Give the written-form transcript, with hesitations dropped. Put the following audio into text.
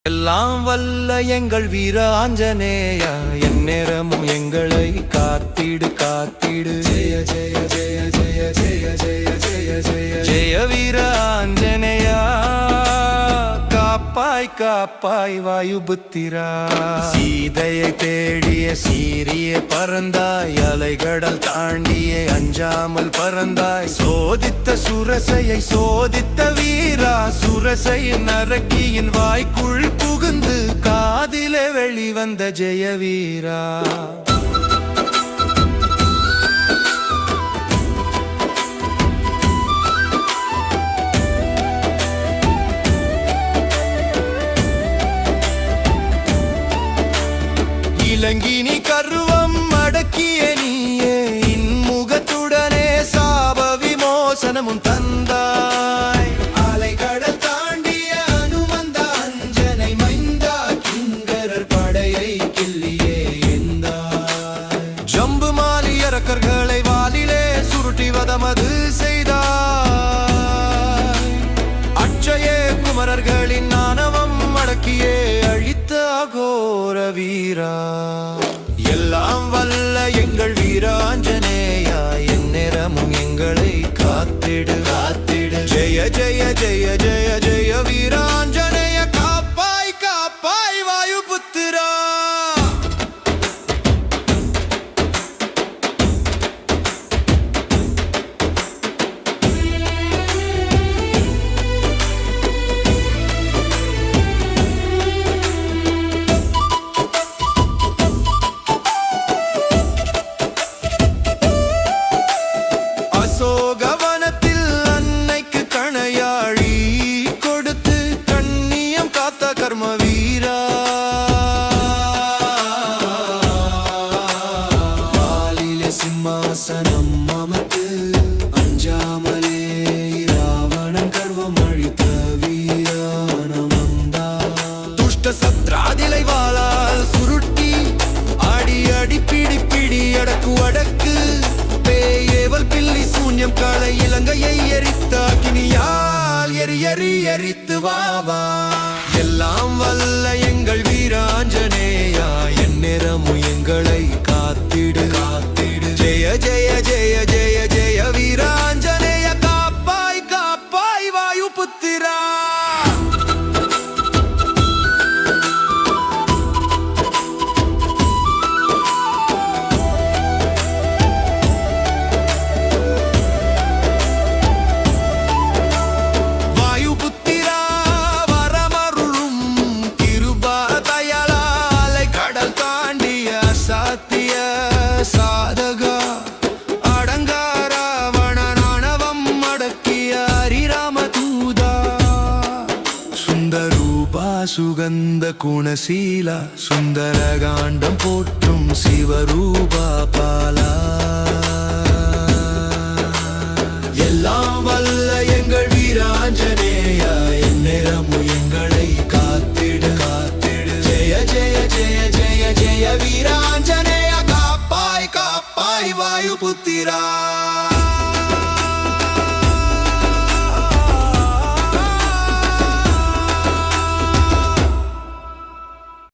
எல்லாம் வல்ல எங்கள் வீர ஆஞ்சநேயா, எந்நேரமும் எங்களை காத்திடு காத்திடு. ஜெய ஜெய ஜெய ஜெய ஜெய ஜெய ஜெய ஜெய ஜெய வீர ஆஞ்சநேயா, காப்பாய் காப்பாய் வாயுபுத்திரா. சீதையை தேடிய சீரிய பறந்தாய், அலைகடல் தாண்டிய அஞ்சாமல் பறந்தாய். சோதித்த சுரசையை சோதித்த வீரா, சுரசையின் அரக்கியின் வாய்க்குள் புகுந்து காதிலே வெளிவந்த ஜெய வீரா. இலங்கினி கருவம் அடக்கிய நீயே, இன்முகத்துடனே சாப விமோசனமும் தந்தாய். அலைகடல் தாண்டிய அனுமந்த அஞ்சனை மைந்தா, கிங்கரர் படையை கிள்ளியே எந்தாய். ஜம்பு மாலி அரக்கர்களை வாலிலே சுருட்டி வதமது செய்தாய். அட்சய குமரர்களின் ஆணவம் அடக்கியே அழித்த அகோர வீரா. எல்லாம் வல்ல எங்கள் வீராஞ்சனேயா, எந்நேரமும் எங்களை காத்திடு காத்திடு. ஜெய ஜெய ஜெய ஜெய ஜெய வீராஞ்சனேய, காப்பாய் காப்பாய் வாயுபுத்திரா. சோகவனத்தில் அன்னைக்கு கணையாழி கொடுத்து கண்ணியம் காத்த கர்ம வீரா. வாலிலே சிம்மாசனம் அமர்த்து அஞ்சாமலே ராவணன் கர்வம் அழித்த வீரா நமந்தா. துஷ்ட சத்ராதிலை வாளால் சுருட்டி அடி அடி பிடி பிடி அடக்கு அடக்கு. பேயேவல் பில்லி சூன்யம் காலை இலங்கையை எரித்த அக்கினியால் எரி எரி எரித்து வாவா. எல்லாம் வல்ல எங்கள் வீராஞ்சனேயா, எந்நேரமும் எங்களை காத்திடு காத்திடு. ஜெய ஜெய ஜெய ஜெய ஜெய வீராஞ்சனேய, காப்பாய் காப்பாய் வாயுபுத்திரா. சாதகா அடங்கார வனநாணவம் அடக்கிய ஹரிராமதூதா. சுந்தரூபா சுகந்த குணசீலா, சுந்தர காண்டம் போற்றும் சிவரூபா பாலா. எல்லாம் வல்ல எங்கள் வீராஞ்சனேயா, எந்நேரமும் எங்களை காத்திடு காத்திடு. ஜெய ஜெய ஜெய ஜெய ஜெய வீராஞ்சனேய, வாயுபுத்திரா.